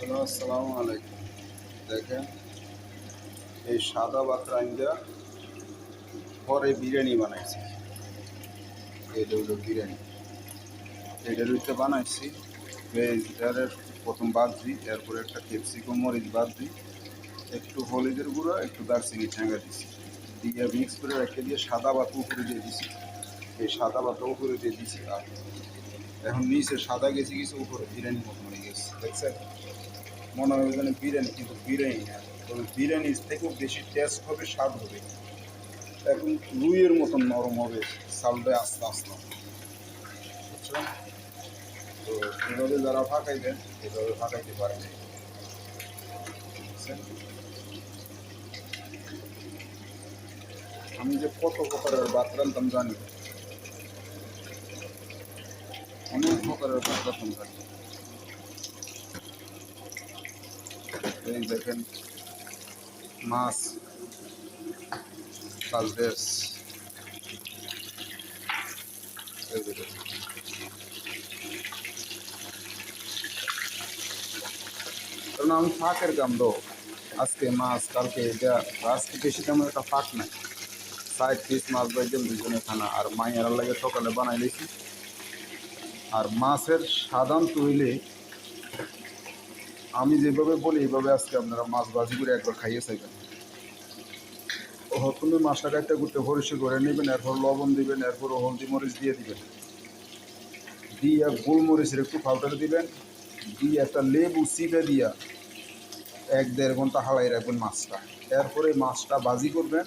Hello, আসসালামু আলাইকুম। দেখেন, এই সাদা ভাত রাইন্দা পরে বিরিয়ানি বানাইছি। এটা হলো বিরিয়ানি। এটার ভিতরে বানাইছি ভেজিটারের প্রথম ভাজি, এরপরে একটা ক্যাপসিকাম মরিচ ভাজি, একটু হলুদের গুঁড়ো, একটু দারচিনি ঠেঙ্গা দিছি, দিয়ে মিক্স করে রেখে দিয়ে সাদা ভাত উপরে দিয়ে দিছি। এই সাদা ভাত উপরে দিয়ে দিছি, আর এখন নিচে সাদা গেছে কিছু, উপরে বিরিয়ানির মতন হয়ে গেছে। দেখছেন, মনে হয় ওখানে বিরিয়ানি, কিন্তু বিরিয়ানি না। তবে বিরিয়ানির থেকেও বেশি টেস্ট হবে, স্বাদ হবে। এখন রুইয়ের মতন নরম হবে, চালটা আস্তে আস্তে, বুঝছেন? তো এভাবে যারা ফাঁকাইবেন, এভাবে ফাঁকাইতে পারেন, বুঝছেন? আমি যে কত প্রকারের ভাত রান্তাম জানি, অনেক প্রকারের ভাত রান্তাম জানি। এই দেখেন, মাছ কালদেশ, এই দেখেন, কারণ আমি ফাঁকের কাম দো, আজকে মাছ, কালকে এটা, আজকে বেশি তেমন একটা ফাঁক নাই। 60 পিস মাছ বাইদেন দুজনে খানা, আর মাইয়ার লাগে সকালে বানাই দিয়েছি। আর মাছের সাধারণত হইলে আমি যেভাবে বলি এইভাবে আজকে আপনারা মাছ ভাজি করে একবার খাইয়ে চাইবেন। প্রথমে মাছটা কাটতে করতে পরিষ্কার করে নেবেন, এরপর লবণ দিবেন, এরপর হলদি মরিচ দিয়ে দিবেন, দিয়ে গোলমরিচের একটু পাউডার দিবেন, দিয়ে একটা লেবু চিপে দিয়া 1-1.5 ঘন্টা হালাই রাখবেন মাছটা। এরপরে মাছটা ভাজি করবেন।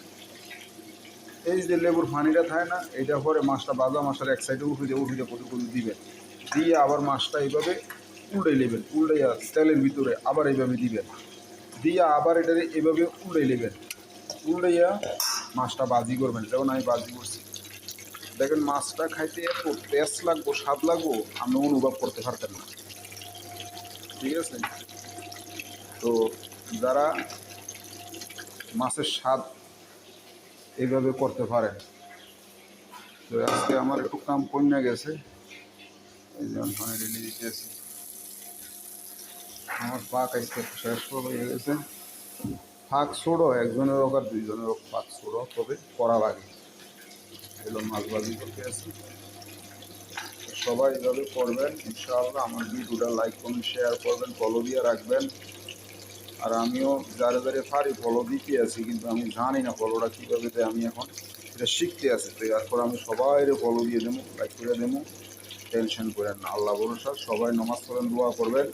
এই যে লেবুর পানিটা থাকে না, এইটা পরে মাছটা ভাজা মাছটার এক সাইডে উঠিয়ে কতগুলো দিবেন, দিয়ে আবার মাছটা এইভাবে উল্টাই নেবেন, উল্টাইয়া তেলের ভিতরে আবার এইভাবে দিবেন, দিয়ে আবার এটা এইভাবে উল্টাই নেবেন, উল্টাইয়া মাছটা ভাজি করবেন, যেমন আমি ভাজি করছি। দেখেন, মাছটা খাইতে এত টেস্ট লাগবো, স্বাদ লাগবো, আপনি অনুভব করতে পারতেন না। ঠিক আছে? তো যারা মাছের স্বাদ এইভাবে করতে পারেন, তো আজকে আমার একটু কাম কমে গেছে, এই যে আমি রেলি দিতেছি। আমার পাক আজকে শেষ হয়ে গেছে। ফাঁক ছোড়ো, একজনের হোক আর দুইজনের হোক, ফাঁক ছোড়ো, তবে করা লাগে। এগুলো মাছ ভাজি করতে আছি। সবাই এভাবে করবেন ইনশাআল্লাহ। আমার ভিডিওটা লাইক কমেন্ট শেয়ার করবেন, ফলো দিয়ে রাখবেন। আর আমিও যারে যারে পারি ফলো দিতে আছি, কিন্তু আমি জানি না ফলোটা কীভাবে দেয়। আমি এখন এটা শিখতে আছি, তো এরপর আমি সবাই ফলো দিয়ে দেবো, লাইক করে দেবো। টেনশন করেন না, আল্লাহ ভরসা। সবাই নামাজ পড়েন, দোয়া করবেন।